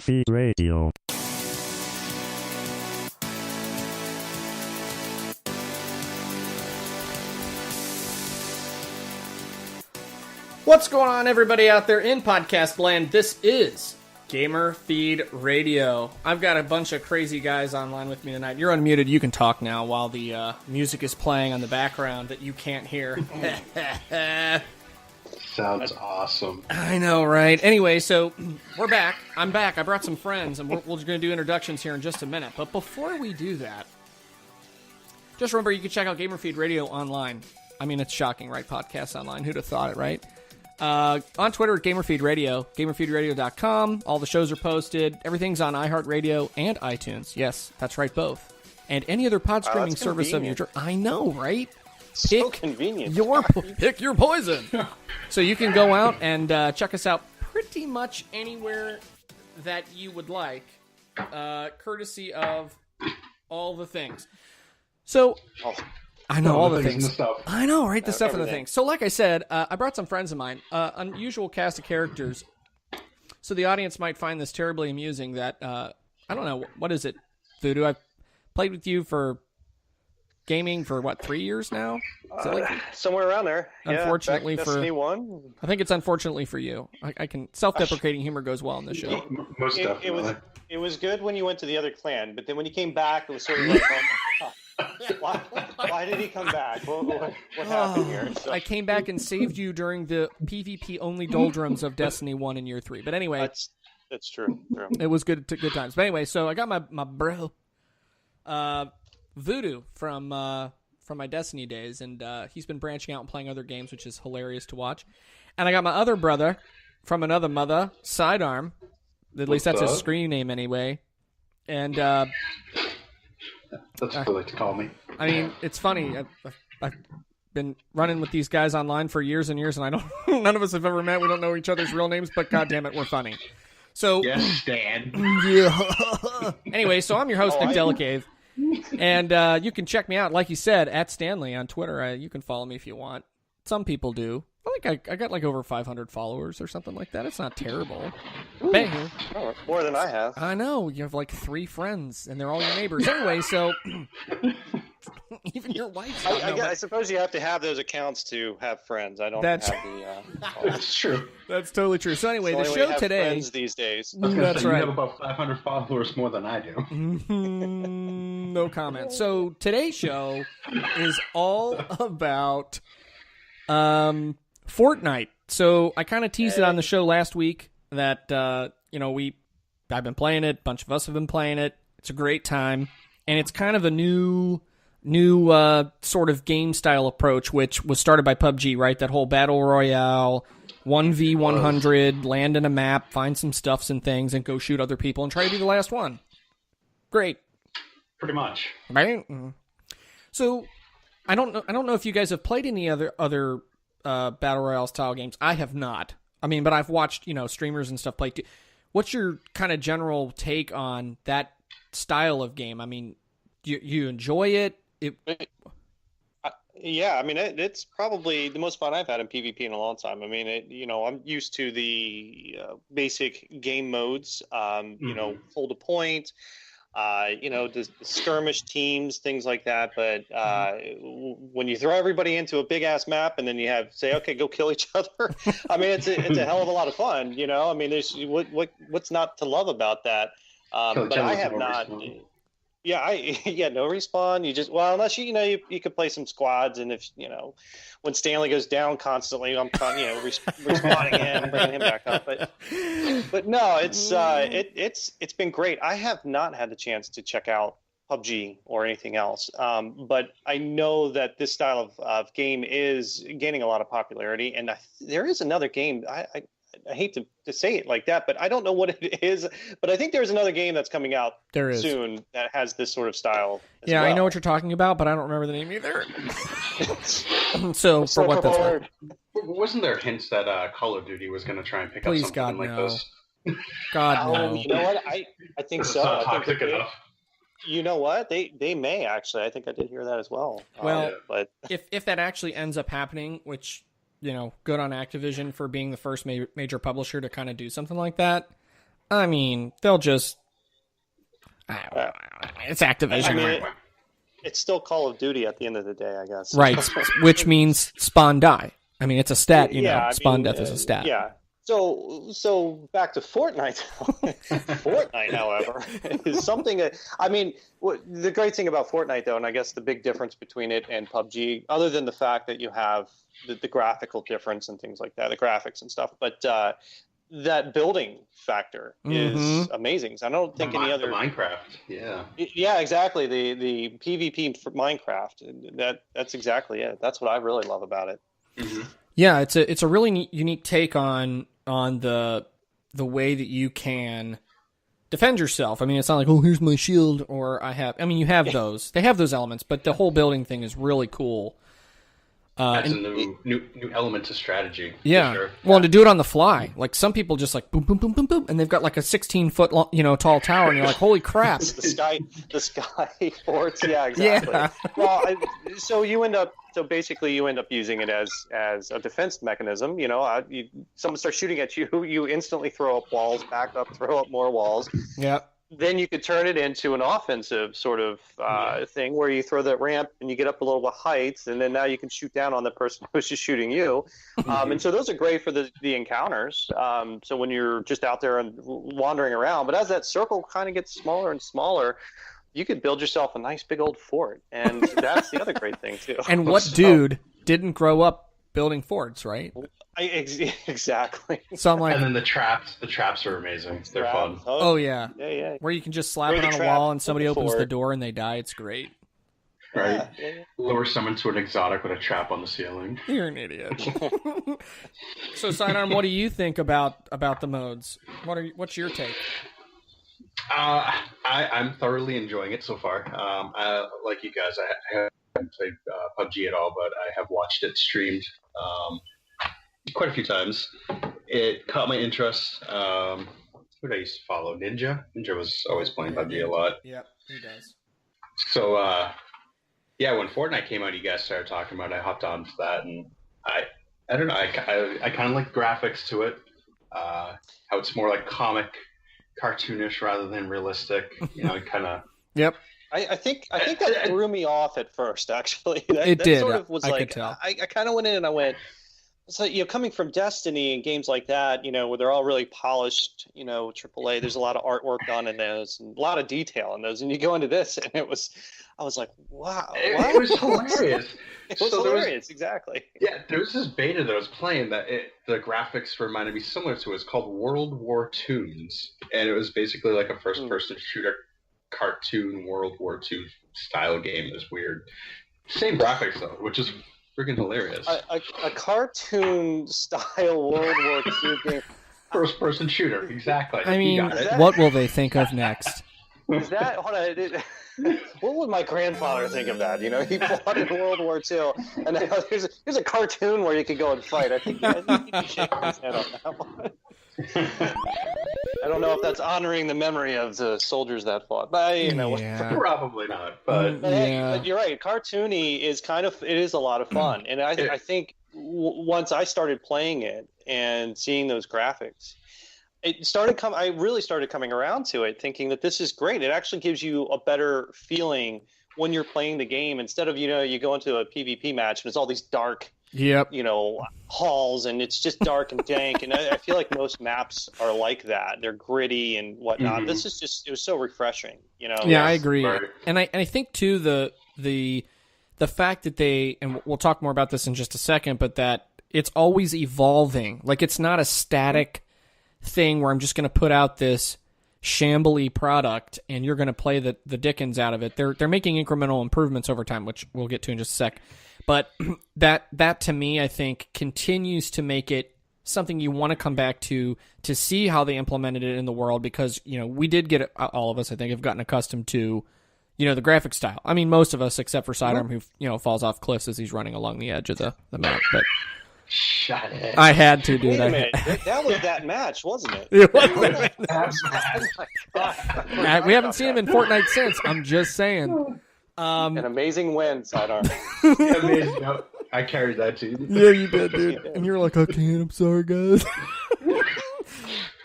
Feed Radio. What's going on, everybody out there in podcast land? This is Gamer Feed Radio. I've got a bunch of crazy guys online with me tonight. You're unmuted. You can talk now while the music is playing on the background that you can't hear. Sounds awesome. I know, right? Anyway, so we're back. I'm back. I brought some friends, and we're going to do introductions here in just a minute. But before we do that, just remember you can check out Gamer Feed Radio online. I mean, it's shocking, right? Podcasts online. Who'd have thought it, right? On Twitter at GamerFeed Radio, GamerFeedRadio.com. All the shows are posted. Everything's on iHeartRadio and iTunes. Yes, that's right, both. And any other pod streaming service of your choice. I know, right? So convenient. Pick your poison. So you can go out and check us out pretty much anywhere that you would like, courtesy of all the things. So, I know all the things. I know, right? The stuff and the things. So, like I said, I brought some friends of mine, unusual cast of characters. So the audience might find this terribly amusing. That I don't know, what is it, Voodoo? I've played with you for gaming for what, 3 years now? Somewhere around there. Unfortunately for Destiny 1. I think it's unfortunately for you. I can self-deprecating humor goes well on this show. Most definitely. It was good when you went to the other clan, but then when you came back, it was sort of like, why did he come back? What happened here? So. I came back and saved you during the PvP only doldrums of Destiny 1 in year 3. But anyway, that's true. It was good times. But anyway, so I got my bro Voodoo from my Destiny days, and he's been branching out and playing other games, which is hilarious to watch. And I got my other brother from another mother, Sidearm. At least that's his screen name anyway. And that's what they like to call me. I mean, it's funny. I've been running with these guys online for years and years, and I don't. None of us have ever met. We don't know each other's real names, but goddamn it, we're funny. So yes, Stan. Yeah. Anyway, so I'm your host, Nick Delicave. And you can check me out, like you said, at Stanley on Twitter. You can follow me if you want. Some people do. I think I got like over 500 followers or something like that. It's not terrible. Bang. Oh, more than I have. I know. You have like 3 friends, and they're all your neighbors. Anyway, so even your wife's I suppose you have to have those accounts to have friends. I don't have the... That's true. That's totally true. So anyway, the show today... friends these days. That's right. You have about 500 followers more than I do. No comment. So today's show is all about Fortnite. So I kind of teased it on the show last week that I've been playing it. A bunch of us have been playing it. It's a great time, and it's kind of a new sort of game style approach, which was started by PUBG, right? That whole Battle Royale, 1v100, land in a map, find some stuffs and things, and go shoot other people and try to be the last one. Great. Pretty much. Right? So I don't know if you guys have played any other Battle Royale style games. I have not. I mean, but I've watched, streamers and stuff play too. What's your kind of general take on that style of game? I mean, you enjoy it? Yeah, I mean, it's probably the most fun I've had in PvP in a long time. I mean, I'm used to the basic game modes, hold a point, the skirmish teams, things like that. But when you throw everybody into a big ass map and then you say, okay, go kill each other. I mean, it's a hell of a lot of fun. I mean, there's what's not to love about that? But I have not. Respawn. Yeah, no respawn. You just unless you could play some squads, and if when Stanley goes down constantly, I'm respawning him, bringing him back up. But no, it's been great. I have not had the chance to check out PUBG or anything else, but I know that this style of game is gaining a lot of popularity, and there is another game. I hate to say it like that, but I don't know what it is. But I think there's another game that's coming out soon that has this sort of style. Yeah, well. I know what you're talking about, but I don't remember the name either. So for what that's worth. Wasn't there hints that Call of Duty was going to try and pick up something God, like no. this? God, no. You know what? I think so. Not toxic enough. You know what? They may actually. I think I did hear that as well. Well, but if that actually ends up happening, which good on Activision for being the first major publisher to kind of do something like that. I mean, they'll just. It's Activision. I mean, it's still Call of Duty at the end of the day, I guess. Right, which means spawn die. I mean, it's a stat, spawn death is a stat. Yeah. So back to Fortnite. Fortnite, however, is something that, I mean, the great thing about Fortnite, though, and I guess the big difference between it and PUBG, other than the fact that you have the graphical difference and things like that, the graphics and stuff, but that building factor is amazing. I don't think any other Minecraft, yeah, exactly. The PvP for Minecraft. That's exactly it. That's what I really love about it. Mm-hmm. Yeah, it's a really unique take on the way that you can defend yourself. I mean, it's not like, oh, here's my shield, or you have those. They have those elements, but the whole building thing is really cool. That's a new element to strategy. Yeah. For sure. Well, and to do it on the fly, like some people just like boom, boom, boom, boom, boom, and they've got like a 16-foot long, tall tower, and you're like, holy crap! the sky forts. Yeah, exactly. Yeah. Well, basically you end up using it as a defense mechanism. Someone starts shooting at you, you instantly throw up walls, back up, throw up more walls. Yeah. Then you could turn it into an offensive sort of thing where you throw that ramp and you get up a little bit height, and then now you can shoot down on the person who's just shooting you. And so those are great for the encounters. So when you're just out there and wandering around, but as that circle kind of gets smaller and smaller, you could build yourself a nice big old fort, and that's the other great thing too. And what dude didn't grow up building forts, right? Exactly. So I'm like, and then the traps are amazing. They're fun. Oh yeah. Yeah. Where you can just slap it on a wall and somebody opens the door and they die. It's great. Right. Yeah. Lure someone to an exotic with a trap on the ceiling. You're an idiot. So Sidearm, what do you think about the modes? What's your take? I'm thoroughly enjoying it so far. Like you guys, I haven't played PUBG at all, but I have watched it streamed quite a few times. It caught my interest. Who did I used to follow? Ninja? Ninja was always playing PUBG a lot. Yep, he does. So, when Fortnite came out, you guys started talking about it. I hopped on to that, and I don't know. I kind of like graphics to it. How it's more like comic, cartoonish rather than realistic. Kind of. Yep. I think that threw me off at first. Actually, that did. Sort of was I like could tell. I kind of went in and I went. So coming from Destiny and games like that, where they're all really polished, AAA. There's a lot of artwork done in those, and a lot of detail in those. And you go into this, and I was like, wow, it was hilarious. It was hilarious, exactly. Yeah, there was this beta that I was playing that the graphics reminded me similar to it. It's called World War Toons, and it was basically like a first-person shooter cartoon World War II style game. It was weird. Same graphics though, which is freaking hilarious. A cartoon style World War II game. First person shooter, exactly. I mean, what will they think of next? Is that what would my grandfather think of that? He fought in World War II, and now here's a cartoon where you could go and fight. I think he'd be shaking his head on that one. I don't know if that's honoring the memory of the soldiers that fought, but probably not. But but you're right. Cartoony is it is a lot of fun, and I think once I started playing it and seeing those graphics, I really started coming around to it, thinking that this is great. It actually gives you a better feeling when you're playing the game instead of you go into a PvP match and it's all these dark. Yep. Halls, and it's just dark and dank, and I feel like most maps are like that. They're gritty and whatnot. This is it was so refreshing, Yeah, I agree, right. And I think too the fact that and we'll talk more about this in just a second, but that it's always evolving. Like it's not a static thing where I'm just going to put out this shambly product and you're going to play the dickens out of it. They're making incremental improvements over time, which we'll get to in just a sec. But that to me, I think, continues to make it something you want to come back to see how they implemented it in the world, because we did get all of us, I think, have gotten accustomed to the graphic style. I mean, most of us except for Sidearm, who falls off cliffs as he's running along the edge of the map. But shut it! I had to, dude. Wait a minute. That was that match, wasn't it? It was. Oh my God. We haven't seen him in Fortnite since. I'm just saying. An amazing win, Sidearm. Amazing. No, I carried that team. Yeah, you did, dude. And you're like, I can't. I'm sorry, guys.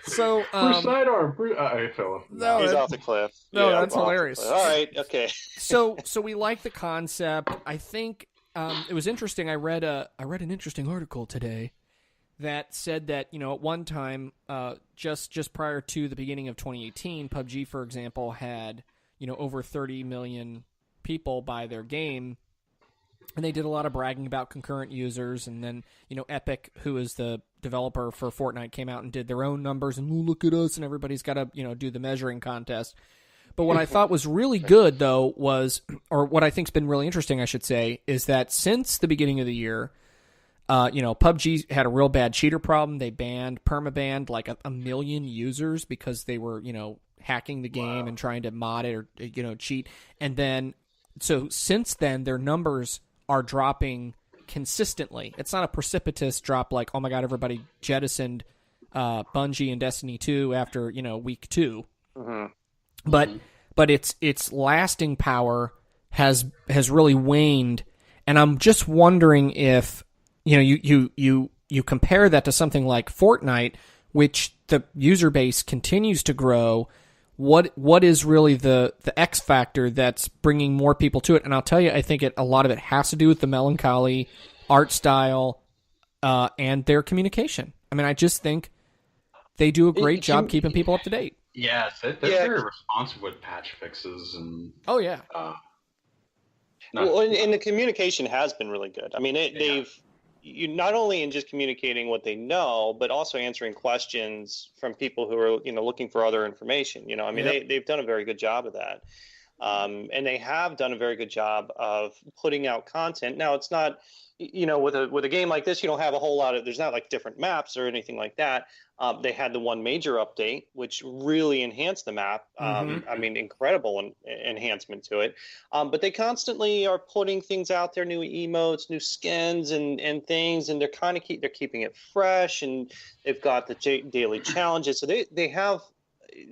So sidearm. I fell off. No, He's off the cliff. No, Yeah, that's off the hilarious. cliff. All right, okay. So we like the concept. I think it was interesting. I read an interesting article today that said that, you know, at one time, just prior to the beginning of 2018, PUBG, for example, had, you know, over 30 million people buy their game, and they did a lot of bragging about concurrent users. And then, you know, Epic, who is the developer for Fortnite, came out and did their own numbers, and look at us, and everybody's got to, you know, do the measuring contest. But what I thought was really good, though, was, or what I think's been really interesting, I should say, is that since the beginning of the year, you know, PUBG had a real bad cheater problem. They permabanned like a million users because they were, you know, hacking the game and trying to mod it or, you know, cheat. And then, so since then, their numbers are dropping consistently. It's not a precipitous drop like, oh my God, everybody jettisoned Bungie and Destiny 2 after, you know, week 2. Mm-hmm. But its lasting power has really waned. And I'm just wondering if, you know, you compare that to something like Fortnite, which the user base continues to grow. What is really the X factor that's bringing more people to it? And I'll tell you, I think a lot of it has to do with the melancholy art style and their communication. I mean, I just think they do a great job keeping people up to date. Yes, they're very responsive with patch fixes and. Oh yeah. And the communication has been really good. I mean, they've. You not only in just communicating what they know, but also answering questions from people who are, you know, looking for other information. You know, I mean, they've done a very good job of that. And they have done a very good job of putting out content. Now, it's not, you know, with a game like this, you don't have a whole lot of, there's not like different maps or anything like that. They had the one major update, which really enhanced the map. I mean, incredible enhancement to it. But they constantly are putting things out there, new emotes, new skins and things, and they're keeping it fresh, and they've got the daily challenges. So they have,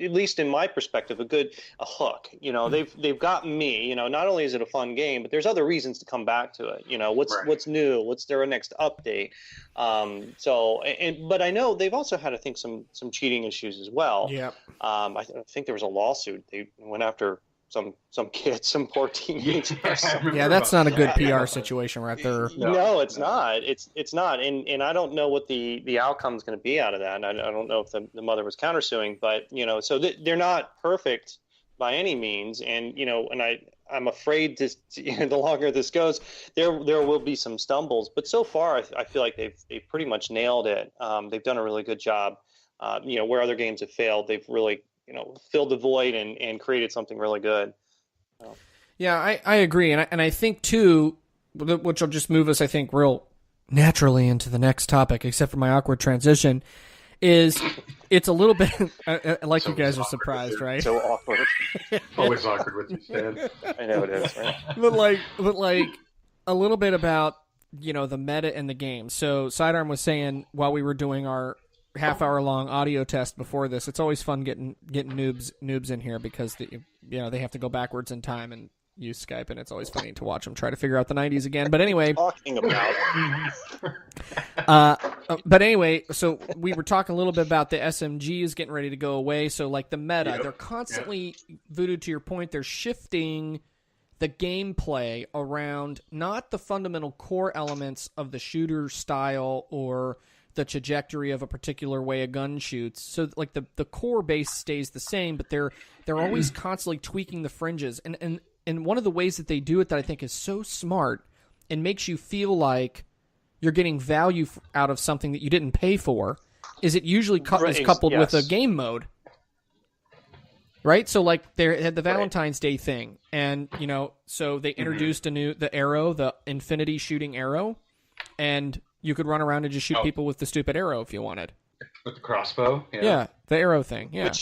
at least in my perspective, a hook. You know, they've got me. You know, not only is it a fun game, but there's other reasons to come back to it. You know, what's new? What's their next update? But I know they've also had, I think, some cheating issues as well. Yeah. I think there was a lawsuit. They went after some kid, some poor teenager. Yeah, that's not a good PR situation right there. No, it's not. It's not. And I don't know what the outcome is going to be out of that. And I don't know if the mother was countersuing, but, you know, so they're not perfect by any means. And, you know, and I'm afraid the longer this goes, there will be some stumbles. But so far, I feel like they've pretty much nailed it. They've done a really good job. You know, where other games have failed, they've really, you know, filled the void and created something really good. Yeah, I agree. And I think, too, which will just move us, I think, real naturally into the next topic, except for my awkward transition, is it's a little bit like you guys are surprised, right? So awkward. Always awkward with you, Stan. I know it is, right? But like a little bit about, you know, the meta in the game. So Sidearm was saying while we were doing our half-hour-long audio test before this, it's always fun getting noobs in here because you know, they have to go backwards in time and use Skype, and it's always funny to watch them try to figure out the 90s again. But anyway, talking about. But anyway, so we were talking a little bit about the SMGs getting ready to go away. So like the meta, they're constantly, Voodoo, to your point, they're shifting the gameplay around not the fundamental core elements of the shooter style or the trajectory of a particular way a gun shoots. So like the core base stays the same, but they're always constantly tweaking the fringes. And one of the ways that they do it that I think is so smart and makes you feel like you're getting value out of something that you didn't pay for is it usually is coupled with a game mode. Right? So like they had the Valentine's Day thing, and you know, so they introduced the arrow, the infinity shooting arrow, and you could run around and just shoot people with the stupid arrow if you wanted. With the crossbow? Yeah, the arrow thing. Yeah.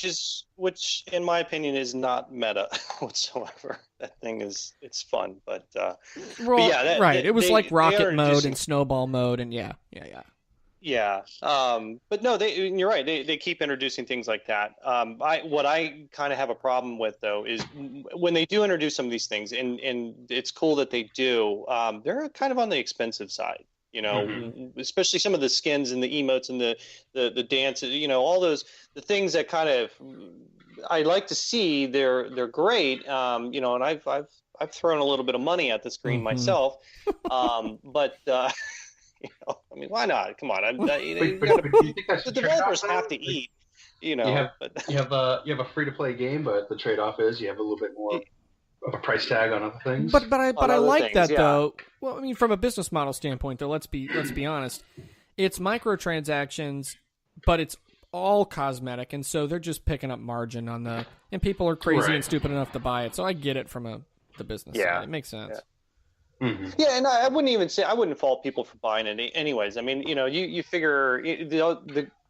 Which in my opinion is not meta whatsoever. That thing it's fun, but yeah, right. It was like rocket mode and snowball mode, and yeah. But no, you're right. They keep introducing things like that. What I kind of have a problem with though is when they do introduce some of these things, and it's cool that they do. They're kind of on the expensive side. You know, especially some of the skins and the emotes and the dances. You know, all those the things that kind of I like to see. They're great. You know, and I've thrown a little bit of money at the screen myself. But you know, I mean, why not? Come on, the developers have to eat. You know, you have a free to play game, but the trade off is you have a little bit more of a price tag on other things. But I like that though. Well, I mean, from a business model standpoint, though, let's be honest. It's microtransactions, but it's all cosmetic, and so they're just picking up margin on and people are crazy and stupid enough to buy it. So I get it from the business side. It makes sense. Yeah, and I wouldn't fault people for buying it anyways. I mean, you know, you figure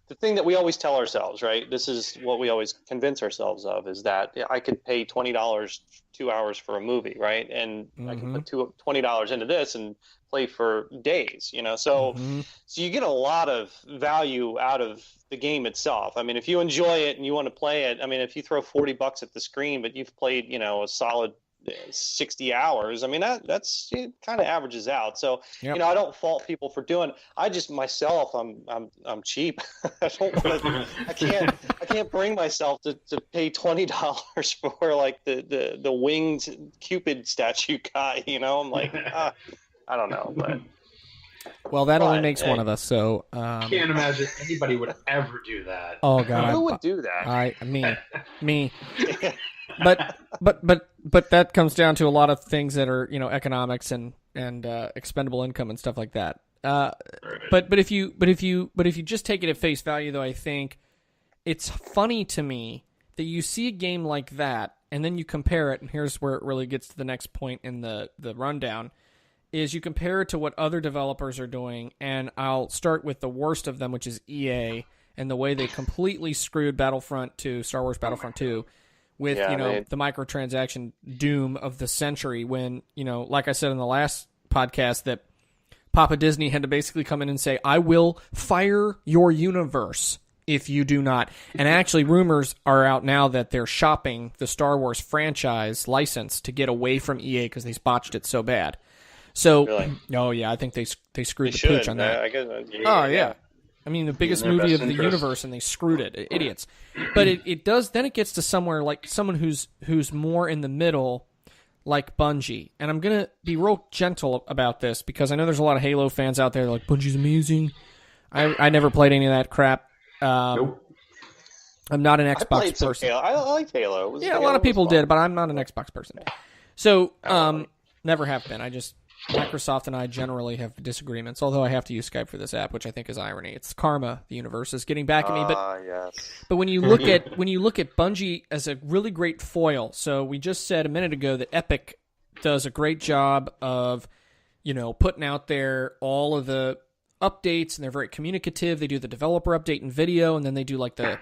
the thing that we always tell ourselves, right? This is what we always convince ourselves of, is that I could pay $20 2 hours for a movie, right? And I can put $20 into this and play for days, you know? So you get a lot of value out of the game itself. I mean, if you enjoy it and you want to play it, I mean, if you throw $40 at the screen, but you've played, you know, a solid 60 hours, I mean, that's it kind of averages out. So you know, I don't fault people for doing. I just myself, I'm cheap. I don't want to. I can't bring myself to pay $20 for like the winged Cupid statue guy. You know, I'm like, I don't know, but. Well, that only makes one of us. So can't imagine anybody would ever do that. Oh God, who would do that? Me. But that comes down to a lot of things that are, you know, economics and expendable income and stuff like that. But if you just take it at face value, though, I think it's funny to me that you see a game like that and then you compare it, and here's where it really gets to the next point in the rundown, is you compare it to what other developers are doing, and I'll start with the worst of them, which is EA, and the way they completely screwed Battlefront 2, Star Wars Battlefront 2, with, the microtransaction doom of the century when, you know, like I said in the last podcast, that Papa Disney had to basically come in and say, I will fire your universe if you do not. And actually, rumors are out now that they're shopping the Star Wars franchise license to get away from EA because they botched it so bad. So, really? Oh yeah, I think they screwed the pooch on that. I guess, oh yeah. I mean, the biggest movie of the universe, and they screwed it. Idiots. But it does. Then it gets to somewhere like someone who's more in the middle, like Bungie. And I'm gonna be real gentle about this because I know there's a lot of Halo fans out there that are like, Bungie's amazing. I never played any of that crap. Nope. I'm not an Xbox person. I liked Halo. A lot of people did, but I'm not an Xbox person. So, never have been. Microsoft and I generally have disagreements, although I have to use Skype for this app, which I think is irony. It's karma. The universe is getting back at me. But when you look at Bungie as a really great foil, so we just said a minute ago that Epic does a great job of, you know, putting out there all of the updates, and they're very communicative. They do the developer update in video, and then they do like the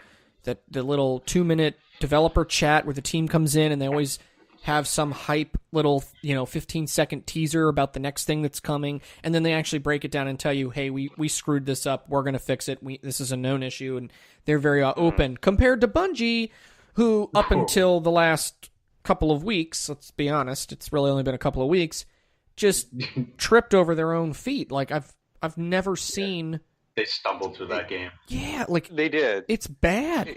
little 2-minute developer chat where the team comes in, and they always have some hype little, 15-second teaser about the next thing that's coming, and then they actually break it down and tell you, hey, we screwed this up, we're going to fix it, this is a known issue, and they're very open, compared to Bungie, who, up until the last couple of weeks, let's be honest, it's really only been a couple of weeks, just tripped over their own feet. Like, I've never seen... They stumbled through that game. Yeah, like... They did. It's bad.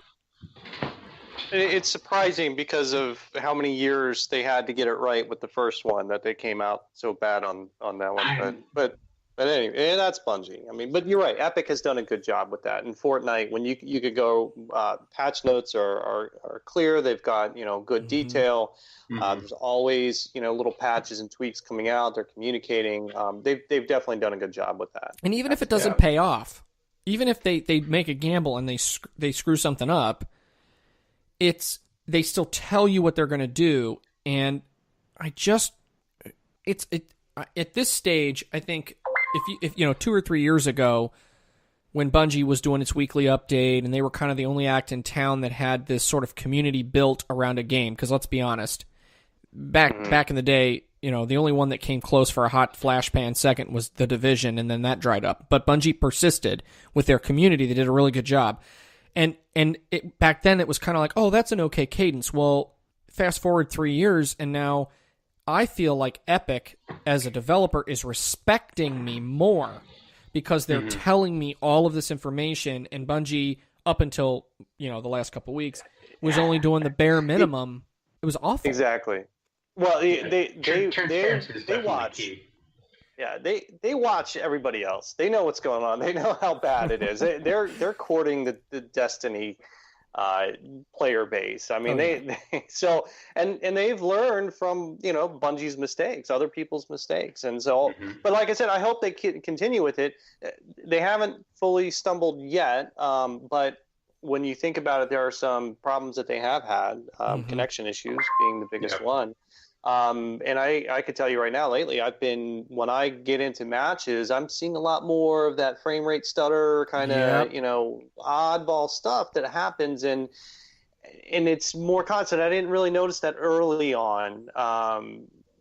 It's surprising because of how many years they had to get it right with the first one that they came out so bad on that one. But anyway, that's Bungie. I mean, but you're right. Epic has done a good job with that. In Fortnite, when you could go, patch notes are clear. They've got good detail. There's always little patches and tweaks coming out. They're communicating. They've definitely done a good job with that. And even if it doesn't pay off, even if they make a gamble and they screw something up, they still tell you what they're going to do, and at this stage, I think if 2 or 3 years ago, when Bungie was doing its weekly update, and they were kind of the only act in town that had this sort of community built around a game, because let's be honest, back in the day, the only one that came close for a hot flashpan second was The Division, and then that dried up. But Bungie persisted with their community; they did a really good job. And back then it was kind of like, oh, that's an okay cadence. Well, fast forward 3 years, and now I feel like Epic, as a developer, is respecting me more because they're telling me all of this information, and Bungie, up until, the last couple weeks, was only doing the bare minimum. It was awful. Exactly. Well, they watch. Key. Yeah, they watch everybody else. They know what's going on. They know how bad it is. They're courting the Destiny player base. I mean, they've learned from Bungie's mistakes, other people's mistakes, and so. But like I said, I hope they continue with it. They haven't fully stumbled yet, but when you think about it, there are some problems that they have had, connection issues being the biggest one. And I could tell you right now, lately, when I get into matches, I'm seeing a lot more of that frame rate stutter kind of, oddball stuff that happens. And it's more constant. I didn't really notice that early on.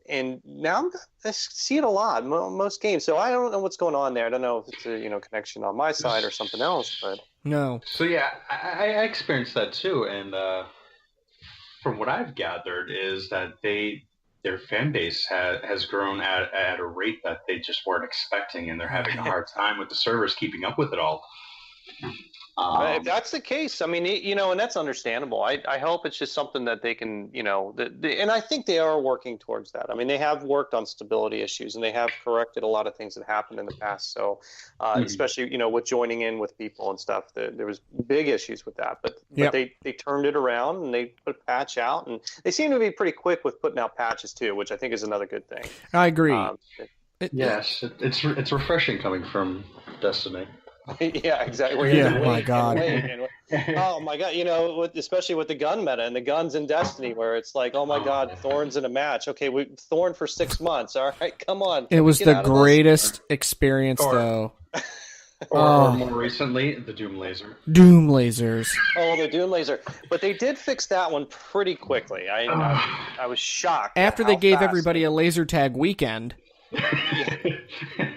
And now I see it a lot, most games. So I don't know what's going on there. I don't know if it's a, connection on my side or something else, but. No. So yeah, I experienced that too. And, from what I've gathered is that their fan base has grown at a rate that they just weren't expecting, and they're having a hard time with the servers keeping up with it all. If that's the case, I mean, and that's understandable. I hope it's just something that they can, and I think they are working towards that. I mean, they have worked on stability issues, and they have corrected a lot of things that happened in the past. So, especially, with joining in with people and stuff, there was big issues with that. But they turned it around, and they put a patch out, and they seem to be pretty quick with putting out patches too, which I think is another good thing. I agree. Yes, it's refreshing coming from Destiny. Yeah, exactly. Yeah, oh my God. Oh my God, especially with the gun meta and the guns in Destiny, where it's like, oh my God, Thorn's in a match. Okay, Thorn for 6 months. All right, come on. It was the greatest experience, though. Or more recently, the Doom Laser. Doom lasers. Oh, the Doom Laser. But they did fix that one pretty quickly. I was shocked. After they gave everybody a laser tag weekend.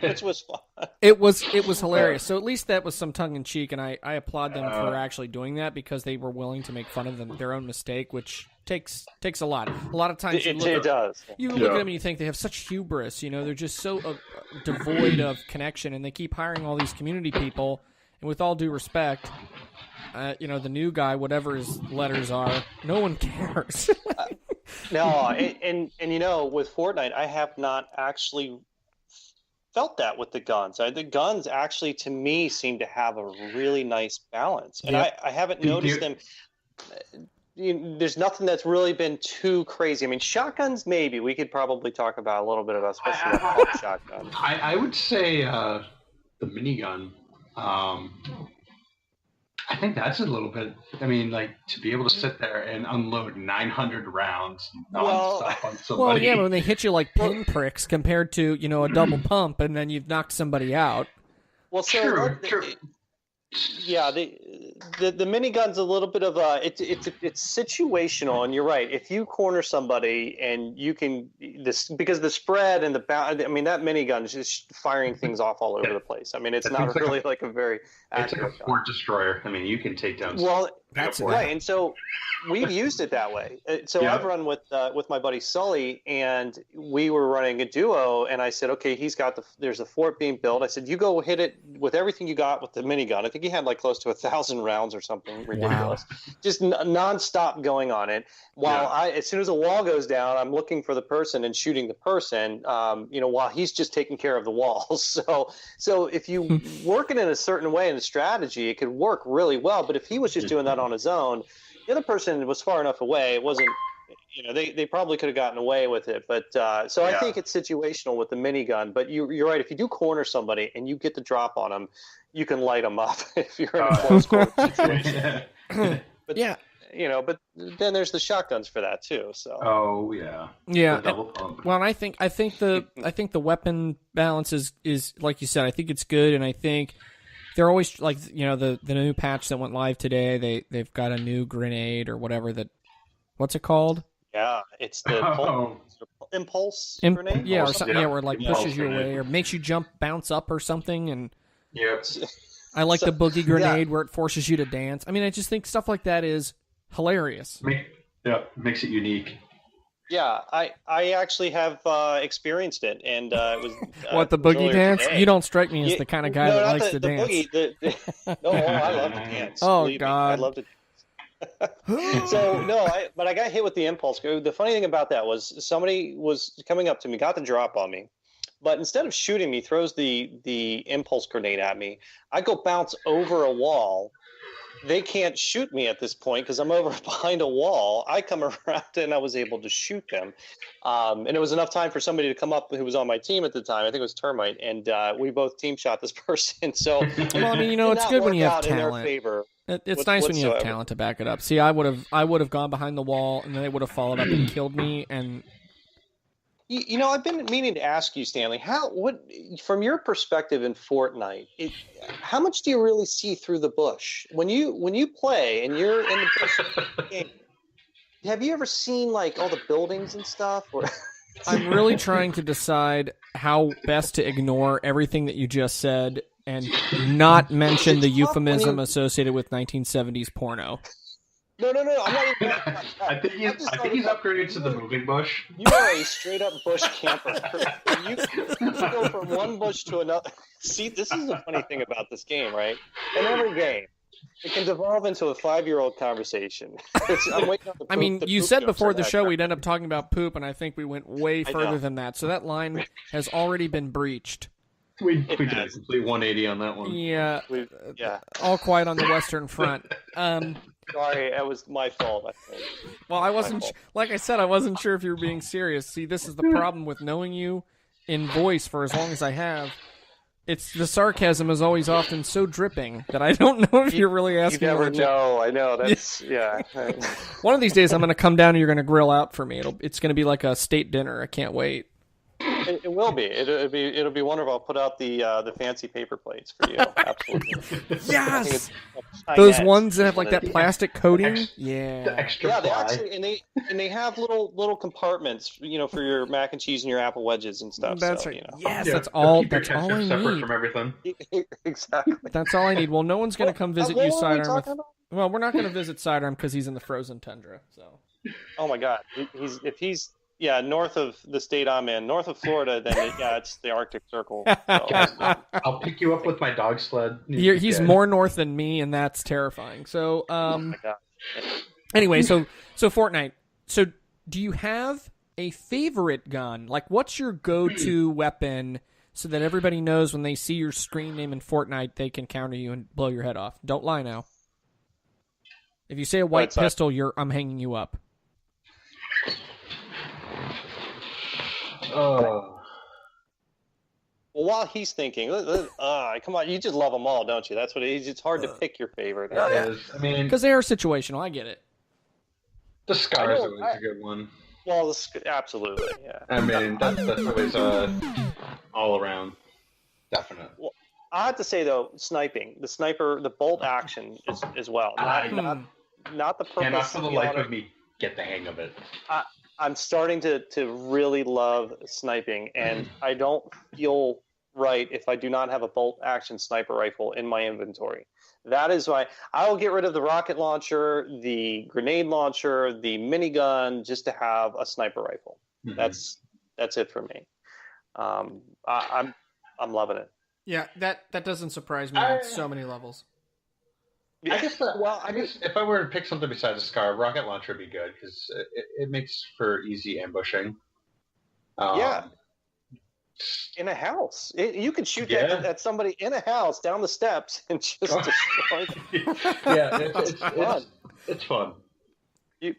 Which was fun. It was hilarious. So at least that was some tongue in cheek, and I applaud them for actually doing that, because they were willing to make fun of their own mistake, which takes a lot. A lot of times it does. You look at them and you think they have such hubris. They're just so devoid of connection, and they keep hiring all these community people. And with all due respect, the new guy, whatever his letters are, no one cares. No, and with Fortnite, I have not actually felt that with the guns. The guns actually, to me, seem to have a really nice balance, and I haven't noticed them. There's nothing that's really been too crazy. I mean, shotguns, maybe we could probably talk about a little bit about, especially that pump shotgun. I would say the minigun. I think that's a little bit. I mean, like, to be able to sit there and unload 900 rounds nonstop on somebody. Well, yeah, when they hit you like pinpricks compared to a double pump, and then you've knocked somebody out. Well, so true. Yeah, the minigun's a little bit of it's situational, and you're right. If you corner somebody and you can because the spread and that minigun is just firing things off all over the place. I mean, it's not really like a very accurate. It's like a Fort Destroyer. I mean, you can take down. Well, that's right, and so we've used it that way. So I've run with my buddy Sully, and we were running a duo, and I said, okay, there's a fort being built. I said, you go hit it with everything you got with the minigun. I think he had like close to 1,000 rounds or something ridiculous. Wow. Just nonstop going on it. While as soon as a wall goes down, I'm looking for the person and shooting the person. While he's just taking care of the walls. So if you work it in a certain way in the strategy, it could work really well. But if he was just doing that on his own, the other person was far enough away. It wasn't. They probably could have gotten away with it, but I think it's situational with the minigun. But you're right. If you do corner somebody and you get the drop on them, you can light them up if you're in a close quarter situation. But, but then there's the shotguns for that too. So. Oh yeah. Yeah. Well, and I think the weapon balance is like you said. I think it's good, and I think they're always like the new patch that went live today. They've got a new grenade or whatever that. What's it called? Yeah, it's the impulse grenade. Yeah, or something. Yeah, where it like pushes you away or makes you bounce up or something. And I like the boogie grenade where it forces you to dance. I mean, I just think stuff like that is hilarious. Makes it unique. Yeah, I actually have experienced it, and it was What, the it was boogie earlier dance? today. You don't strike me as the kind of guy No, that not likes the to dance. boogie. No, I love to dance. Oh, Believe me, I God. love to. So no, but I got hit with the impulse. The funny thing about that was somebody was coming up to me, got the drop on me, but instead of shooting me, throws the impulse grenade at me. I go bounce over a wall. They can't shoot me at this point because I'm over behind a wall. I come around and I was able to shoot them. And it was enough time for somebody to come up who was on my team at the time. I think it was Termite. And we both team shot this person. So Well, I mean, did it's not good when work you have out in their talent. favor It's nice when you have whatsoever. talent to back it up. See, I would have gone behind the wall, and then they would have followed up and killed me. And I've been meaning to ask you, Stanley, from your perspective in Fortnite, how much do you really see through the bush when you play and you're in the bush of the game? Have you ever seen like all the buildings and stuff? Or I'm really trying to decide how best to ignore everything that you just said and not mention the euphemism associated with 1970s porno. No, I'm not even. I think he's upgraded to the moving bush. You are a straight up bush camper. You go from one bush to another. See, this is the funny thing about this game, right? In every game, it can devolve into a 5-year-old conversation. I'm waiting on I mean, you said before the show we we'd end up talking about poop, and I think we went way further than that. So that line has already been breached. We did a complete 180 on that one. Yeah. Yeah. All quiet on the Western Front. Sorry, it was my fault. I think. Well, I wasn't, like I said, I wasn't sure if you were being serious. See, this is the problem with knowing you in voice for as long as I have. It's the sarcasm is always often so dripping that I don't know if you're really asking. You never know. I know. That's, yeah. One of these days, I'm going to come down and you're going to grill out for me. It's going to be like a state dinner. I can't wait. It will be. It'll be wonderful. I'll put out the fancy paper plates for you. Absolutely. Yes. Those ones that have like that plastic coating. Yeah. The extra Yeah, they fly. actually and they have little compartments, for your mac and cheese and your apple wedges and stuff. That's so, right. Yes, Yeah, that's all. keep your That's all texture I separate need. from everything. Exactly. That's all I need. Well, no one's going to come visit What you, were we Sidearm. talking about? Well, we're not going to visit Sidearm because he's in the frozen tundra. So. Oh my God, he's north of the state I'm in, north of Florida, then it's the Arctic Circle. So, I'll pick you up with my dog sled. He's more north than me, and that's terrifying. So, oh my God. anyway, so Fortnite. So, do you have a favorite gun? Like, what's your go-to weapon so that everybody knows when they see your screen name in Fortnite, they can counter you and blow your head off? Don't lie now. If you say a white pistol, I'm hanging you up. Oh. Well, while he's thinking, come on, you just love them all, don't you? That's what it is. It's hard to pick your favorite. I mean, Because they are situational. I get it. the Scar is always a good one. Well, absolutely, yeah. I mean, that's always all around. Definite. Well, I have to say though, the sniper, the bolt action is as well. Not the purpose. Cannot for the life of me get the hang of it. I'm starting to really love sniping, and I don't feel right if I do not have a bolt action sniper rifle in my inventory. That is why I will get rid of the rocket launcher, the grenade launcher, the minigun, just to have a sniper rifle. Mm-hmm. That's it for me. I'm loving it. Yeah, that doesn't surprise me on so many levels. I guess if I were to pick something besides a Scar, rocket launcher would be good because it makes for easy ambushing. Yeah. In a house, you could shoot that at somebody in a house down the steps and just destroy them. Yeah, it's fun.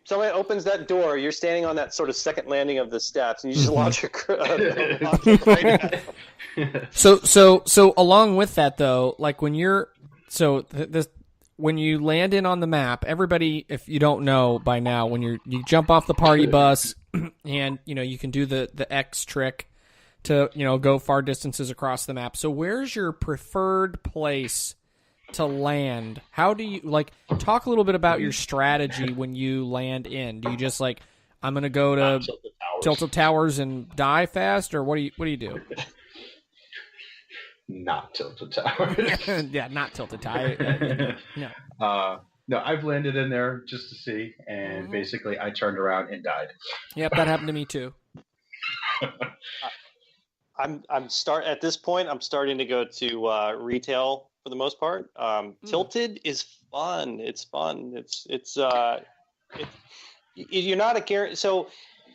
Somebody opens that door, you're standing on that sort of second landing of the steps, and you just launch your right at them. So along with that though, like when you're when you land in on the map, everybody, if you don't know by now, when you jump off the party bus and you can do the X trick to go far distances across the map. So where's your preferred place to land? How do you talk a little bit about your strategy when you land in? Do you just I'm going to go to Tilted Towers and die fast, or what do you do? Not Tilted Towers. Yeah, not Tilted Towers. No. No, I've landed in there just to see, and basically I turned around and died. Yep, that happened to me too. At this point. I'm starting to go to retail for the most part. Tilted is fun. It's fun. You're not a guarantee. So,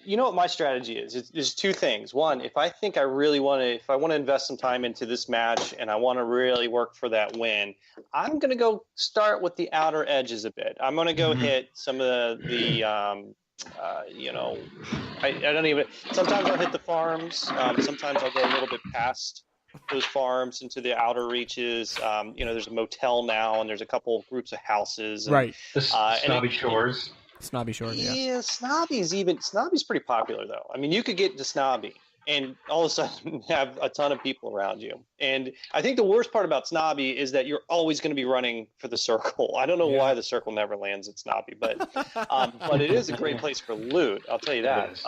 you know what my strategy is? There's two things. One, if I think I really want to, if I want to invest some time into this match and I want to really work for that win, I'm going to go start with the outer edges a bit. I'm going to go hit some of the I don't even. Sometimes I'll hit the farms. Sometimes I'll go a little bit past those farms into the outer reaches. There's a motel now, and there's a couple of groups of houses. And, right. The Snobby Shores. Snobby Shores, yeah. Yeah, Snobby's pretty popular, though. I mean, you could get to Snobby and all of a sudden have a ton of people around you. And I think the worst part about Snobby is that you're always going to be running for the circle. I don't know why the circle never lands at Snobby, but it is a great place for loot. I'll tell you that.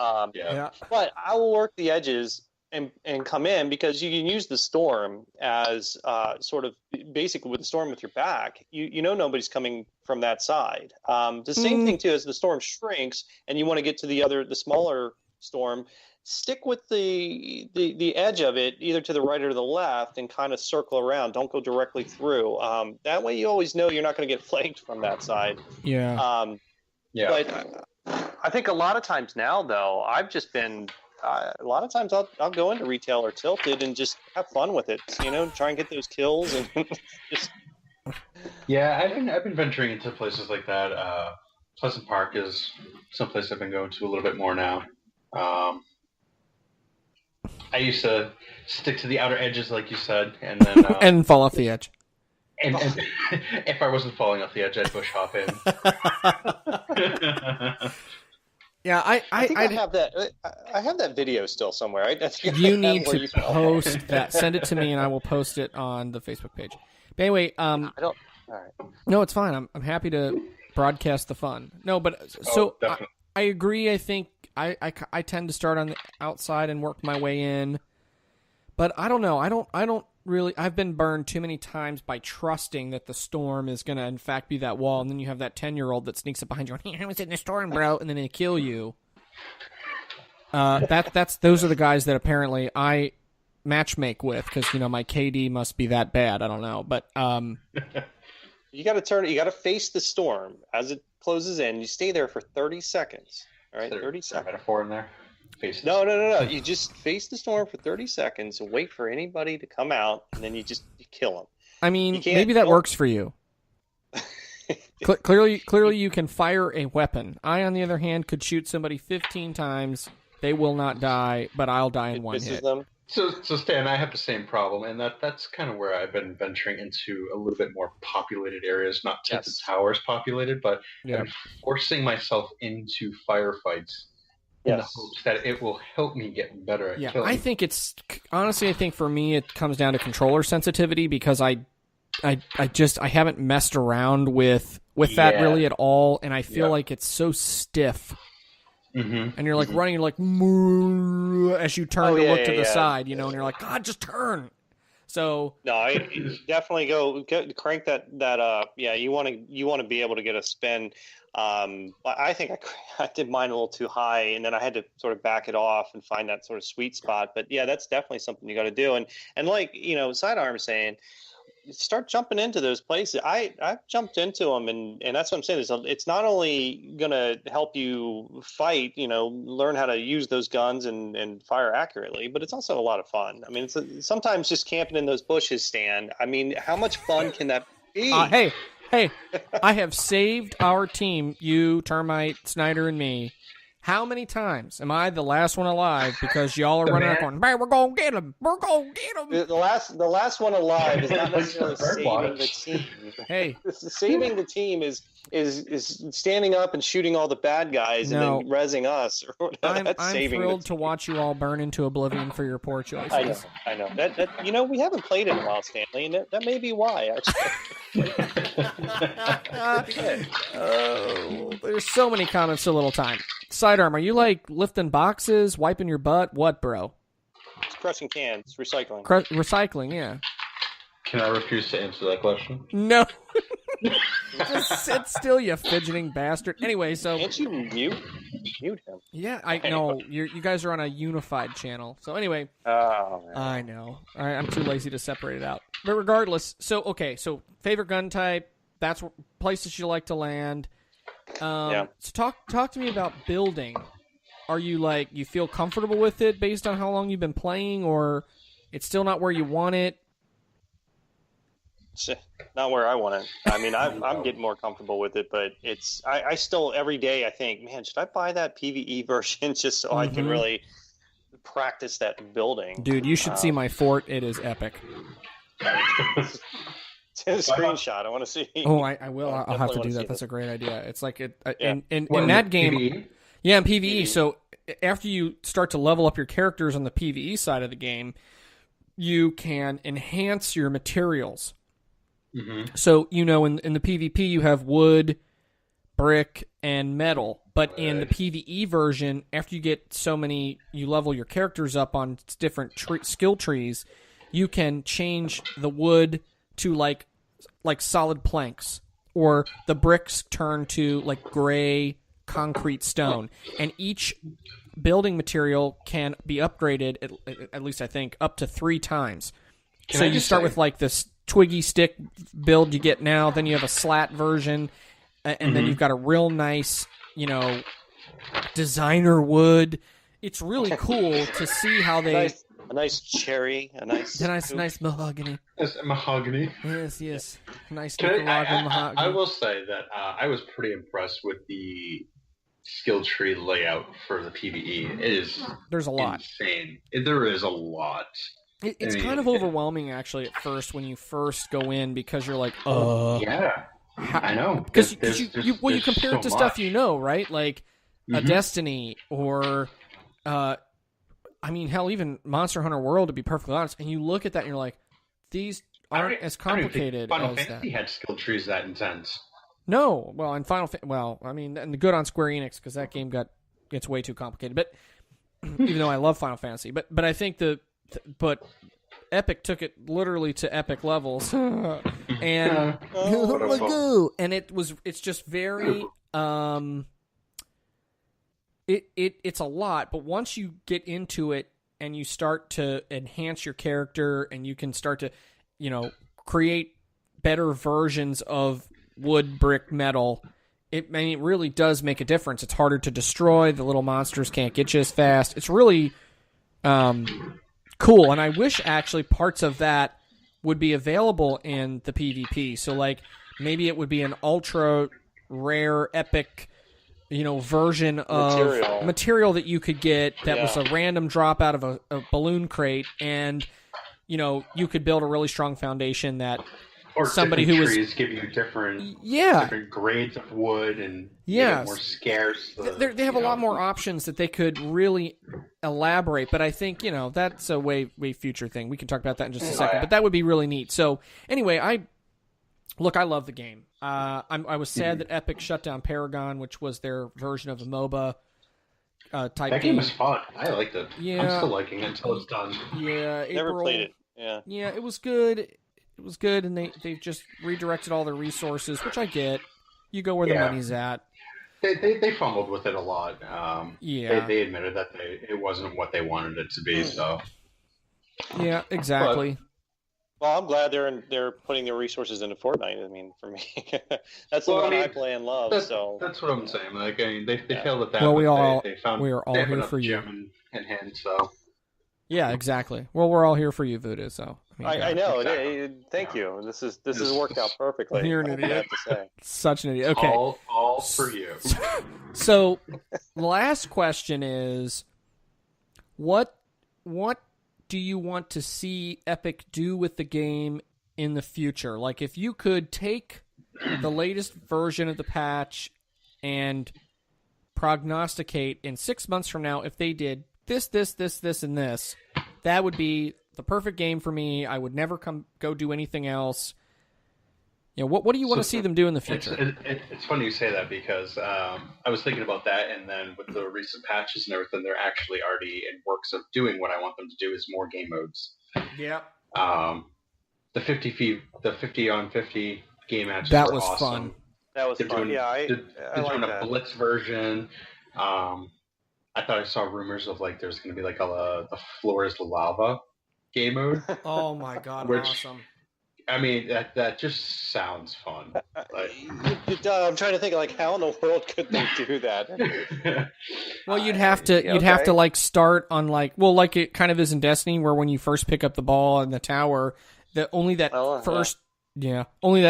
But I will work the edges and come in because you can use the storm as sort of basically with the storm with your back. You know nobody's coming from that side. The same thing too as the storm shrinks and you want to get to the smaller storm. Stick with the edge of it, either to the right or the left, and kind of circle around. Don't go directly through. That way, you always know you're not going to get flanked from that side. Yeah. But I think a lot of times now, though, I've just been. A lot of times I'll go into retail or tilted and just have fun with it. Try and get those kills and just. Yeah, I've been venturing into places like that. Pleasant Park is someplace I've been going to a little bit more now. I used to stick to the outer edges, like you said, and then and fall off the edge. And if I wasn't falling off the edge, I'd bush hop in. Yeah, I think I have that. I have that video still somewhere. You need to post that. Send it to me, and I will post it on the Facebook page. But anyway, I don't. All right. No, it's fine. I'm happy to broadcast the fun. No, but I agree. I think I tend to start on the outside and work my way in, but I don't know. I don't really. I've been burned too many times by trusting that the storm is going to in fact be that wall, and then you have that 10-year-old that sneaks up behind you and I was in the storm, bro, and then they kill you. Those are the guys that apparently I matchmake with because my KD must be that bad. I don't know, but you got to face the storm as it closes in. You stay there for 30 seconds. All right, 30 seconds. Metaphor in there? No. You just face the storm for 30 seconds and wait for anybody to come out, and then you kill them. I mean, maybe that works for you. Clearly, you can fire a weapon. I, on the other hand, could shoot somebody 15 times. They will not die, but I'll die in one hit. Them. So Stan, I have the same problem, and that's kind of where I've been venturing into a little bit more populated areas, not Tilted Towers populated, but I'm forcing myself into firefights in the hopes that it will help me get better at killing. I think I think for me it comes down to controller sensitivity because I haven't messed around with that really at all, and I feel like it's so stiff. Mm-hmm. And you're like running, you're like as you turn to look to the side, and you're like, God, just turn. So no, I definitely crank that up. Yeah, you want to be able to get a spin. I think I did mine a little too high, and then I had to sort of back it off and find that sort of sweet spot. But yeah, that's definitely something you got to do. And like Sidearm saying, start jumping into those places. I've jumped into them, and that's what I'm saying. It's not only going to help you fight, learn how to use those guns and fire accurately, but it's also a lot of fun. I mean, sometimes just camping in those bushes, Stan. I mean, how much fun can that be? Hey, I have saved our team, you, Termite, Snyder, and me. How many times am I the last one alive because y'all are running out going, "Man, we're gonna get him. We're gonna get him." The last one alive is not necessarily saving the team. Hey, saving the team is standing up and shooting all the bad guys and then rezzing us. Or I'm thrilled to watch you all burn into oblivion for your poor choices. I know. That we haven't played in a while, Stanley, and that may be why. There's so many comments, so little time. Sidearm, are you like lifting boxes, wiping your butt? What, bro? It's crushing cans, recycling. Recycling, yeah. Can I refuse to answer that question? No. Just sit still, you fidgeting bastard. Anyway, so Can't you mute him? yeah, I know you guys are on a unified channel. So anyway, Oh, man. I know I'm too lazy to separate it out. But regardless, so favorite gun type. That's places you like to land. So talk to me about building. Are you you feel comfortable with it based on how long you've been playing, or it's still not where you want it? Not where I want it. I mean, I'm getting more comfortable with it, but I still every day I think, man, should I buy that PvE version just so I can really practice that building? Dude, you should see my fort. It is epic. Send a screenshot. I want to see. Oh, I will. I'll have to do that. That's a great idea. It's like in What, that game. PvE? Yeah, in PvE. So after you start to level up your characters on the PvE side of the game, you can enhance your materials. Mm-hmm. So, in the PvP, you have wood, brick, and metal. But in the PvE version, after you get you level your characters up on different skill trees, you can change the wood to like solid planks, or the bricks turn to gray concrete stone. And each building material can be upgraded, at least I think, up to 3 times. So you start with this twiggy stick build you get now, then you have a slat version, and then you've got a real nice, designer wood. It's really cool to see how they... A nice cherry, a nice mahogany. Yes, mahogany. Yes. Nice Nicaraguan mahogany. I will say that I was pretty impressed with the skill tree layout for the PvE. There's a lot. Insane. There is a lot. It's kind of overwhelming, actually, at first when you first go in, because you're like, yeah, I know. Because you compare it to stuff right? Like a Destiny or, hell, even Monster Hunter World, to be perfectly honest, and you look at that and you're like, these aren't as complicated Final as Fantasy had skill trees that intense. No, well, in and the good on Square Enix, because that game gets way too complicated. But even though I love Final Fantasy, but I think but Epic took it literally to epic levels, and and it's just very it's a lot. But once you get into it and you start to enhance your character, and you can start to create better versions of wood, brick, metal, it really does make a difference. It's harder to destroy. The little monsters can't get you as fast. It's really cool, and I wish actually parts of that would be available in the PvP. So maybe it would be an ultra rare epic version of material that you could get that was a random drop out of a balloon crate, and you could build a really strong foundation that or somebody who trees give you different grades of wood, and more scarce. They have a lot more options that they could really elaborate, but I think that's a way future thing. We can talk about that in just a second, but that would be really neat. So anyway, I love the game. I was sad that Epic shut down Paragon, which was their version of a MOBA type game. That game was fun. I liked it. Yeah, I'm still liking it until it's done. Yeah, never played it. Yeah, it was good. It was good, and they've just redirected all their resources, which I get. You go where the money's at. They fumbled with it a lot. They admitted that it wasn't what they wanted it to be. So. Yeah, exactly. Well, I'm glad they're putting their resources into Fortnite. I mean, for me, that's the one I play and love. That's what I'm saying. They failed at that. Well, we are all here for you. Gem in hand, so. Yeah, exactly. Well, we're all here for you, Voodoo. So I know. Exactly. Thank you. This has worked out perfectly. You're an idiot. I have to say. Such an idiot. Okay. All for you. So, the last question is, what do you want to see Epic do with the game in the future? Like, if you could take the latest version of the patch and prognosticate in 6 months from now, if they did this, and this, that would be the perfect game for me. I would never go do anything else. What do you want to see them do in the future? It's funny you say that, because I was thinking about that, and then with the recent patches and everything, they're actually already in works of doing what I want them to do is more game modes. Yeah. The 50 on 50 game matches That were was awesome. fun. That was fun. Doing, Yeah, I they're like doing that. a Blitz version. I thought I saw rumors of like there's going to be like the floor is lava game mode, Oh my god, which awesome. I mean that just sounds fun. Like, I'm trying to think like how in the world could they do that? Well, you'd have to like start on like it kind of is in Destiny where when you first pick up the ball in the tower, only that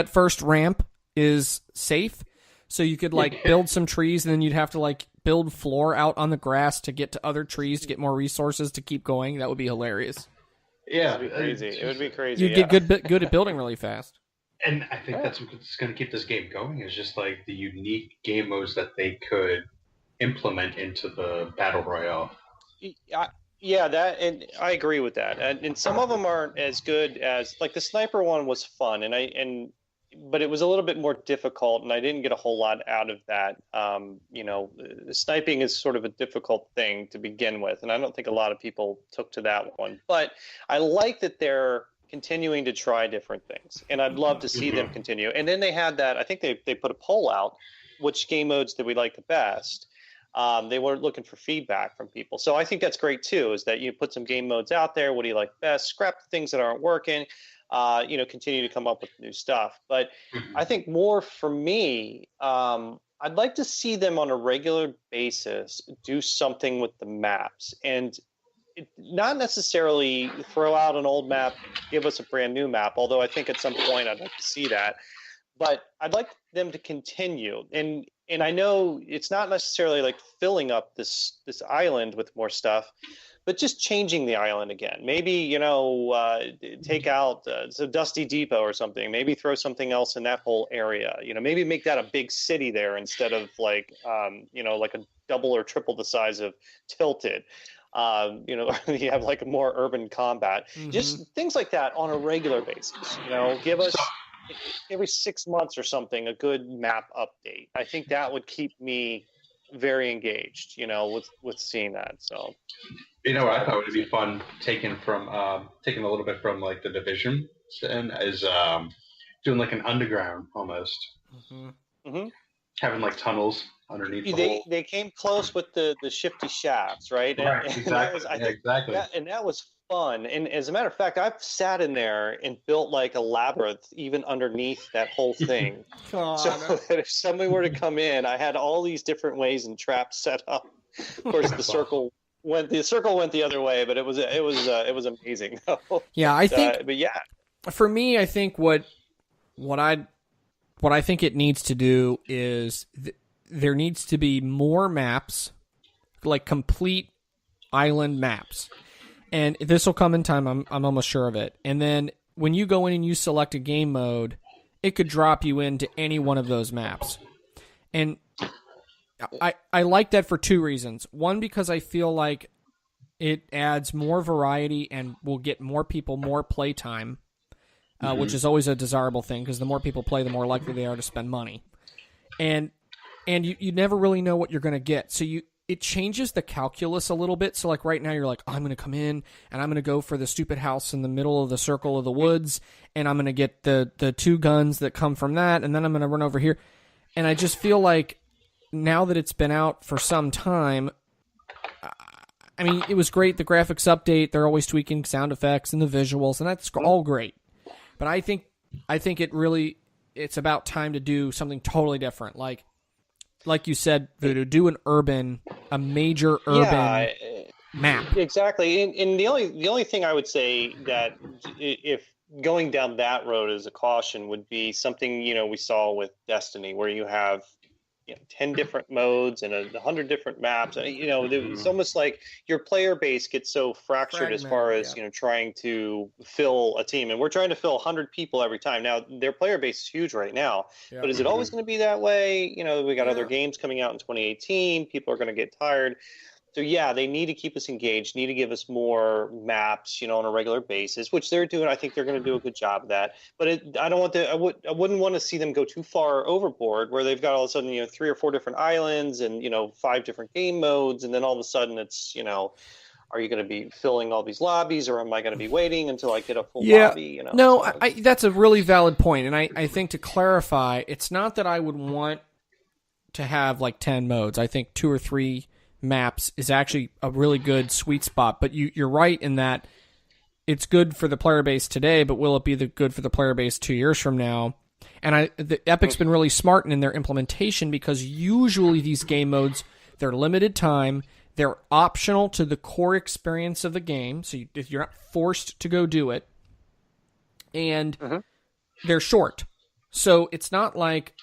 first ramp is safe. So you could like build some trees and then you'd have to like build floor out on the grass to get to other trees to get more resources to keep going. That would be hilarious. Yeah, it would be crazy. It would be crazy. You'd get good at building really fast. And I think that's what's going to keep this game going is just like the unique game modes that they could implement into the Battle Royale. Yeah, and I agree with that. And some of them aren't as good as like the sniper one was fun, but it was a little bit more difficult, and I didn't get a whole lot out of that. Sniping is sort of a difficult thing to begin with, and I don't think a lot of people took to that one. But I like that they're continuing to try different things, and I'd love to see them continue. And then they had that. I think they put a poll out, which game modes did we like the best. They were looking for feedback from people. So I think that's great too, is that you put some game modes out there. What do you like best? Scrap the things that aren't working, continue to come up with new stuff. But I think more for me, I'd like to see them on a regular basis do something with the maps and not necessarily throw out an old map, give us a brand new map, although I think at some point I'd like to see that. But I'd like them to continue. And I know it's not necessarily like filling up this island with more stuff, but just changing the island again. Maybe, take out Dusty Depot or something. Maybe throw something else in that whole area. Maybe make that a big city there instead of like a double or triple the size of Tilted. You have like a more urban combat. Mm-hmm. Just things like that on a regular basis. Give us every 6 months or something a good map update. I think that would keep me very engaged, with seeing that. So I thought would be fun taking a little bit from like the Division and is doing like an underground almost. Mm-hmm. Having like tunnels underneath they came close with the shifty shafts, right? Right, exactly. Exactly. And that was fun. And as a matter of fact, I've sat in there and built like a labyrinth even underneath that whole thing. So that if somebody were to come in, I had all these different ways and traps set up. Of course, the circle went the other way, but it was amazing. Yeah, I think. But yeah, for me, I think what I think it needs to do is there needs to be more maps, like complete island maps. And this will come in time, I'm almost sure of it. And then when you go in and you select a game mode, it could drop you into any one of those maps. And I like that for two reasons. One, because I feel like it adds more variety and will get more people more playtime, which is always a desirable thing, because the more people play, the more likely they are to spend money. And you never really know what you're going to get. So it changes the calculus a little bit. So like right now you're like, I'm going to come in and I'm going to go for the stupid house in the middle of the circle of the woods, and I'm going to get the two guns that come from that, and then I'm going to run over here. And I just feel like now that it's been out for some time, I mean, it was great, the graphics update, they're always tweaking sound effects and the visuals, and that's all great. But I think it's about time to do something totally different. Like you said, Voodoo, do a major urban map. Exactly. And the only thing I would say that if going down that road as a caution would be something, we saw with Destiny, where you have 10 different modes and 100 different maps. It's almost like your player base gets so fractured as far as trying to fill a team, and we're trying to fill 100 people every time. Now their player base is huge right now, but is it always going to be that way? We got other games coming out in 2018. People are going to get tired. So they need to keep us engaged, need to give us more maps, on a regular basis, which they're doing. I think they're going to do a good job of that. But I wouldn't want to see them go too far overboard, where they've got all of a sudden, 3 or 4 different islands and 5 different game modes, and then all of a sudden it's are you going to be filling all these lobbies, or am I going to be waiting until I get a full Yeah. lobby? You know, No, so that's a really valid point, and I think to clarify, it's not that I would want to have like 10 modes. I think 2 or 3 maps is actually a really good sweet spot, but you're right in that it's good for the player base today, but will it be good for the player base 2 years from now? And the Epic's been really smart in their implementation, because usually these game modes, they're limited time, they're optional to the core experience of the game, so you're not forced to go do it, and they're short. So it's not like,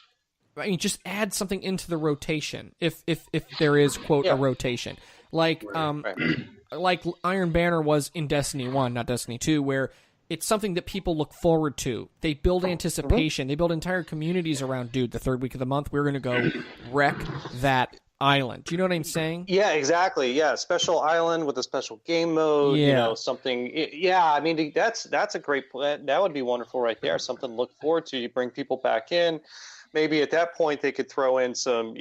I mean, just add something into the rotation if there is, quote, a rotation. Like like Iron Banner was in Destiny 1, not Destiny 2, where it's something that people look forward to. They build anticipation. They build entire communities around, dude, the 3rd week of the month, we're going to go wreck that island. Do you know what I'm saying? Yeah, exactly. Yeah, special island with a special game mode. Yeah. You know, something. Yeah, I mean, that's a great plan. That would be wonderful right there. Something to look forward to. You bring people back in. Maybe at that point they could throw in some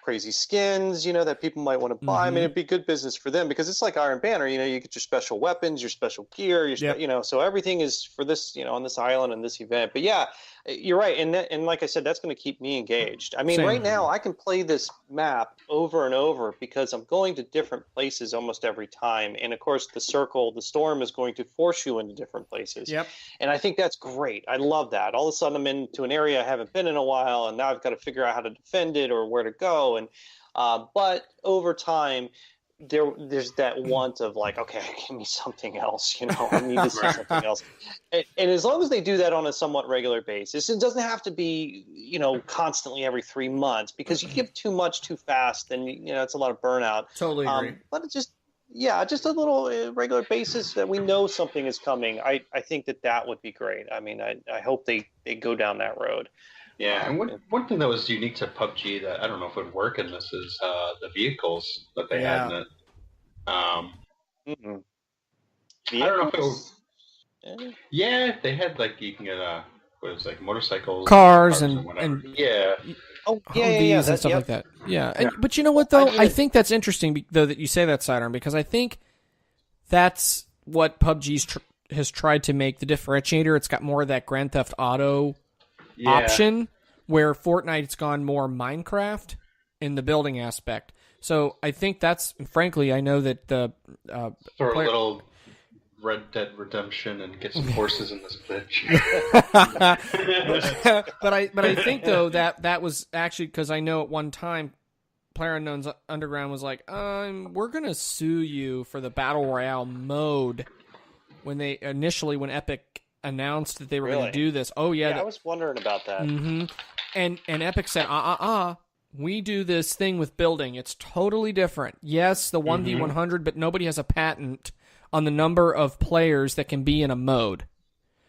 crazy skins, that people might want to buy. I mean, it'd be good business for them, because it's like Iron Banner. You get your special weapons, your special gear, so everything is for this, on this island and this event. But yeah, you're right, and like I said, that's going to keep me engaged. I mean, right now I can play this map over and over because I'm going to different places almost every time, and of course the storm is going to force you into different places. Yep. And I think that's great. I love that. All of a sudden I'm into an area I haven't been in a while, and now I've got to figure out how to defend it or where to go. And but over time, there's that want of like, okay, give me something else. I need to see something else. And as long as they do that on a somewhat regular basis, it doesn't have to be constantly every 3 months, because you give too much too fast, then it's a lot of burnout. Totally agree. But it's just a little regular basis that we know something is coming. I think that would be great. I mean, I hope they go down that road. Yeah, and one thing that was unique to PUBG that I don't know if it would work in this is the vehicles that they had in it. I don't know if it would... Yeah, they had, like, you can get motorcycles, cars and Humvees and stuff like that. Yeah, but you know what though? I think that's interesting though that you say that, Sidearm, because I think that's what PUBG has tried to make the differentiator. It's got more of that Grand Theft Auto option, where Fortnite's gone more Minecraft in the building aspect. So I think that's, frankly, I know that the throw a little Red Dead Redemption and get some horses in this bitch. but I think though that was actually because I know at one time PlayerUnknown's Underground was like, we're gonna sue you for the Battle Royale mode when Epic announced that they were going to do this. Oh yeah, I was wondering about that. Mm-hmm. And Epic said, we do this thing with building. It's totally different. Yes, the 1v100, but nobody has a patent on the number of players that can be in a mode.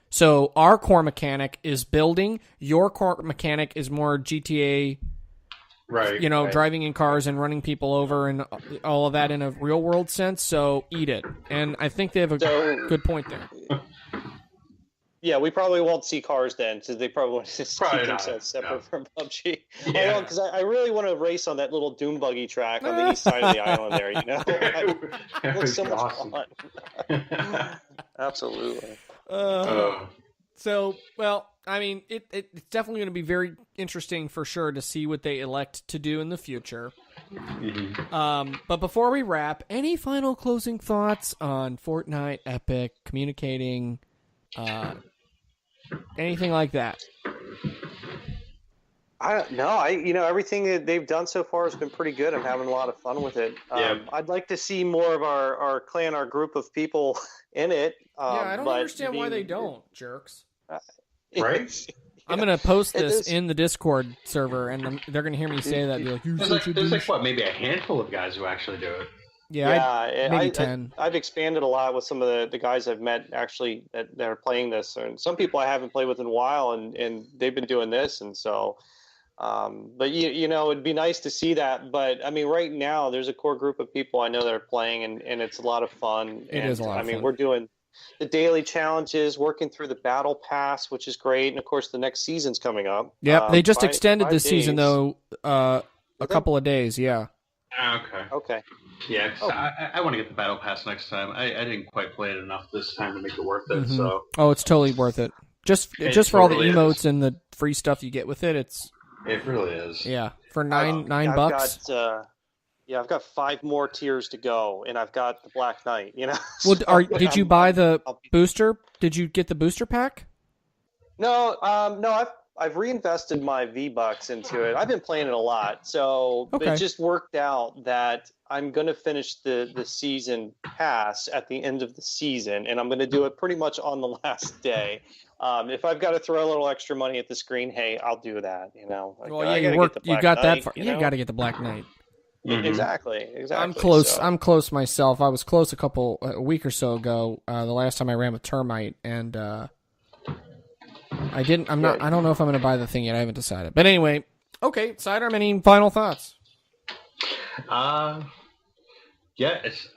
So our core mechanic is building. Your core mechanic is more GTA, right? Driving in cars and running people over and all of that in a real world sense. So eat it. And I think they have a good point there. Yeah, we probably won't see cars then, because they probably want to keep themselves separate from PUBG. Yeah, because I really want to race on that little dune buggy track on the east side of the island there. It looks so much fun. Absolutely. So, well, I mean, it's definitely going to be very interesting for sure to see what they elect to do in the future. But before we wrap, any final closing thoughts on Fortnite, Epic, communicating? Anything like that? I don't know. Everything that they've done so far has been pretty good. I'm having a lot of fun with it. I'd like to see more of our clan, our group of people in it. I don't understand why they don't, jerks. Right? I'm going to post this in the Discord server, and they're going to hear me say that. Be like, there's maybe a handful of guys who actually do it. Maybe 10. I've expanded a lot with some of the guys I've met actually that are playing this, and some people I haven't played with in a while, and they've been doing this, and so. But it'd be nice to see that. But I mean, right now there's a core group of people I know that are playing, and it's a lot of fun. It is a lot of fun. We're doing the daily challenges, working through the battle pass, which is great, and of course the next season's coming up. Yep, they just extended this season though, a couple of days. Yeah. Okay. Yeah, 'cause I want to get the Battle Pass next time. I didn't quite play it enough this time to make it worth it. Mm-hmm. So it's totally worth it. Just for all the emotes and the free stuff you get with it. It really is. Yeah, for $9. I've got 5 more tiers to go, and I've got the Black Knight. Well, did you buy the booster? Did you get the booster pack? No, I've reinvested my V-Bucks into it. I've been playing it a lot, so It just worked out that I'm going to finish the season pass at the end of the season, and I'm going to do it pretty much on the last day. If I've got to throw a little extra money at the screen, hey, I'll do that. Well, you got that far. You got to get the Black Knight. Mm-hmm. Exactly. I'm close. So. I'm close myself. I was close a week or so ago. The last time I ran with Termite, and I didn't. I don't know if I'm going to buy the thing yet. I haven't decided. But anyway, okay. Sidearm, any final thoughts? Yeah.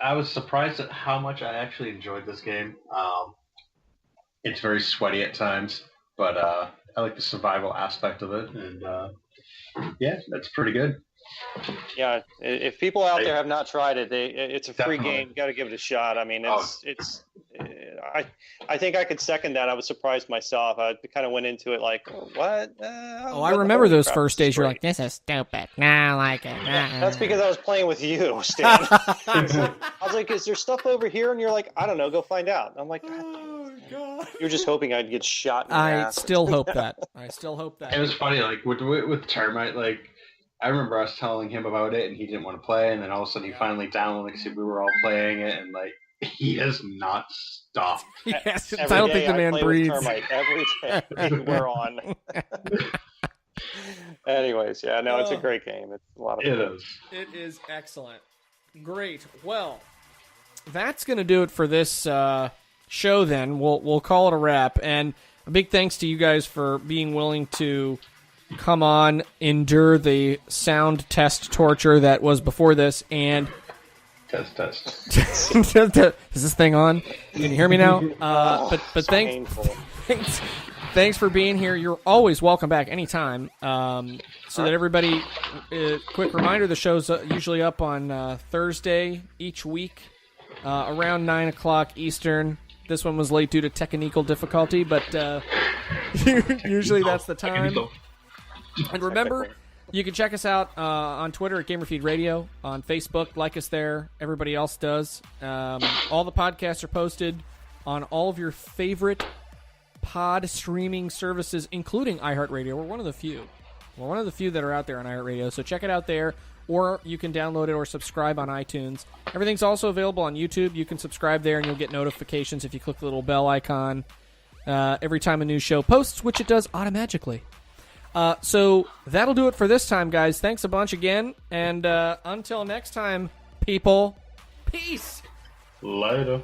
I was surprised at how much I actually enjoyed this game. It's very sweaty at times, but I like the survival aspect of it, and that's pretty good. Yeah, if people out there have not tried it, it's a free game. You got to give it a shot. I mean, I think I could second that. I was surprised myself. I kind of went into it like, what? I remember those first days. You're like, this is stupid. Nah, I like it. That's because I was playing with you, Stan. I was like, is there stuff over here? And you're like, I don't know. Go find out. I'm like, God. You're just hoping I'd get shot in the ass. I still hope that. It was funny, like with Termite, like. I remember us telling him about it, and he didn't want to play. And then all of a sudden, he finally downloaded it. We were all playing it, and like he has not stopped. Yes, I don't think the man breathes. Every day we're on. Anyways, it's a great game. It's a lot of fun. It is excellent. Great. Well, that's going to do it for this show. Then we'll call it a wrap. And a big thanks to you guys for being willing to come on, endure the sound test torture that was before this, and test. Is this thing on? Can you hear me now? But thanks for being here. You're always welcome back anytime. So that everybody, quick reminder: the show's usually up on Thursday each week, around 9:00 Eastern. This one was late due to technical difficulty, but usually that's the time. And remember, you can check us out on Twitter at GamerFeed Radio, on Facebook, like us there. Everybody else does. All the podcasts are posted on all of your favorite pod streaming services, including iHeartRadio. We're one of the few. We're one of the few that are out there on iHeartRadio, so check it out there, or you can download it or subscribe on iTunes. Everything's also available on YouTube. You can subscribe there, and you'll get notifications if you click the little bell icon every time a new show posts, which it does automatically. So that'll do it for this time, guys. Thanks a bunch again, and until next time, people, peace. Later.